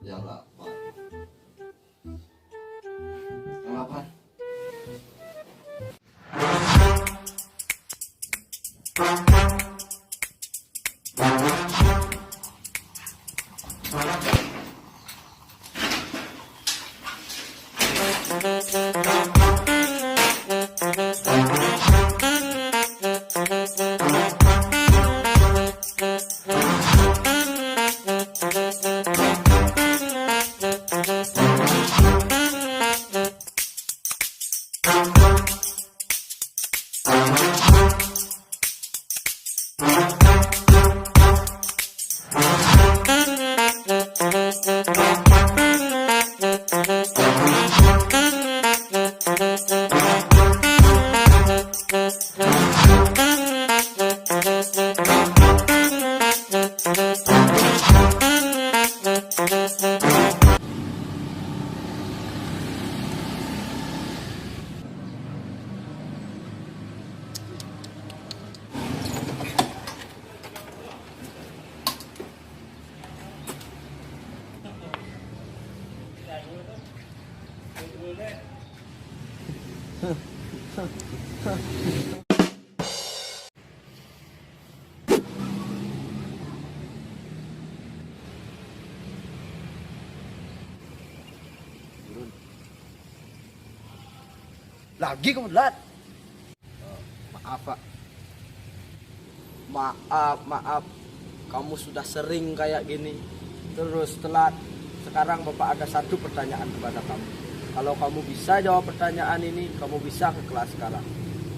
Yang 8. Yang 8. Lagi kamu telat. Maaf, Pak. Maaf. Kamu sudah sering kayak gini. Terus telat. Sekarang Bapak ada satu pertanyaan kepada kamu. Kalau kamu bisa jawab pertanyaan ini, kamu bisa ke kelas sekarang.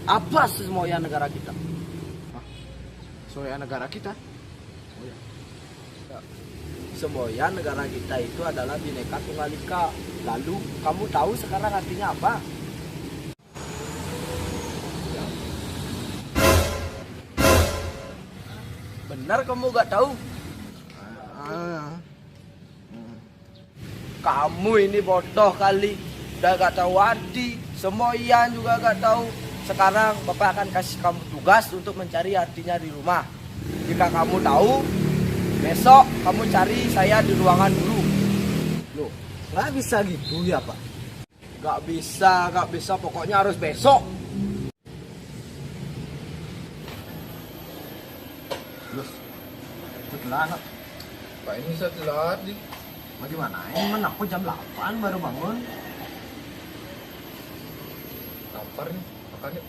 Apa semboyan negara kita? Soalnya negara kita. Oh ya. Semboyan negara kita itu adalah Bhinneka Tunggal Ika. Lalu kamu tahu sekarang artinya apa? Benar kamu gak tahu? Kamu ini bodoh kali. Udah gak tahu arti. Semboyan juga gak tahu. Sekarang Bapak akan kasih kamu tugas untuk mencari artinya di rumah. Jika kamu tahu, besok kamu cari saya di ruangan guru. Loh, nggak bisa gitu ya, Pak? Gak bisa. Pokoknya harus besok. Terus, setelah Pak ini saya telat nih. bagaimana? Emang aku jam 8 baru bangun. Lapar nih, makan yuk.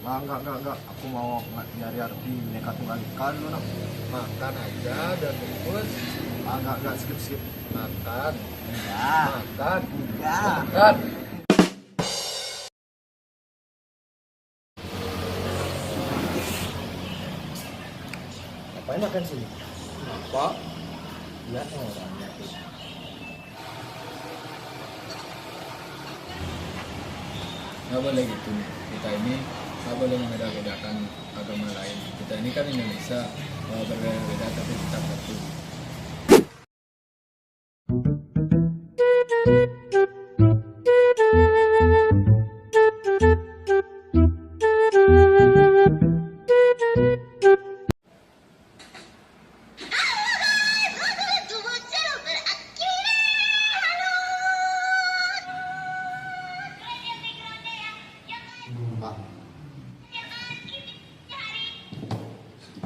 Enggak. Aku mau nyari arti Bhinneka Tunggal Ika dulu, nak. Makan aja dan bungkus. Enggak, skip. Makan, Enggak. makan, makan. Ngapain makan sini? Pak, Lihat orangnya. nggak boleh gitu. Kita ini nggak boleh membeda-bedakan agama lain. Kita ini kan Indonesia, berbeda-beda tapi tetap satu.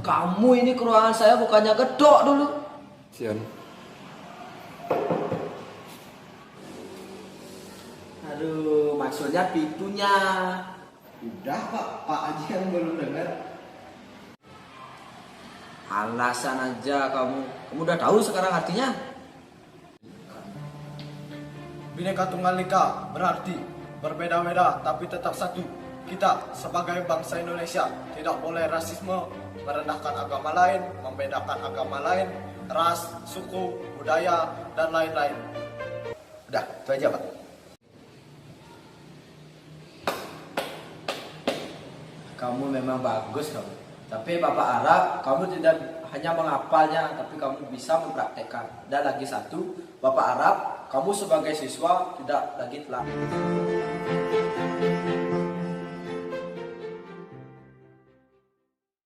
Kamu ini ke ruangan saya bukannya gedok dulu. Sian. Aduh, maksudnya pintunya. Udah, Pak aja yang belum dengar. Alasan aja kamu. Kamu udah tahu sekarang artinya? Bhinneka Tunggal Ika berarti berbeda-beda tapi tetap satu. Kita sebagai bangsa Indonesia tidak boleh rasisme, merendahkan agama lain, membedakan agama lain, ras, suku, budaya, dan lain-lain. Udah, itu aja Pak. Kamu memang bagus kamu. Tapi Bapak harap kamu tidak hanya menghafalnya, tapi kamu bisa mempraktekkan. Dan lagi satu, Bapak harap kamu sebagai siswa tidak lagi telat.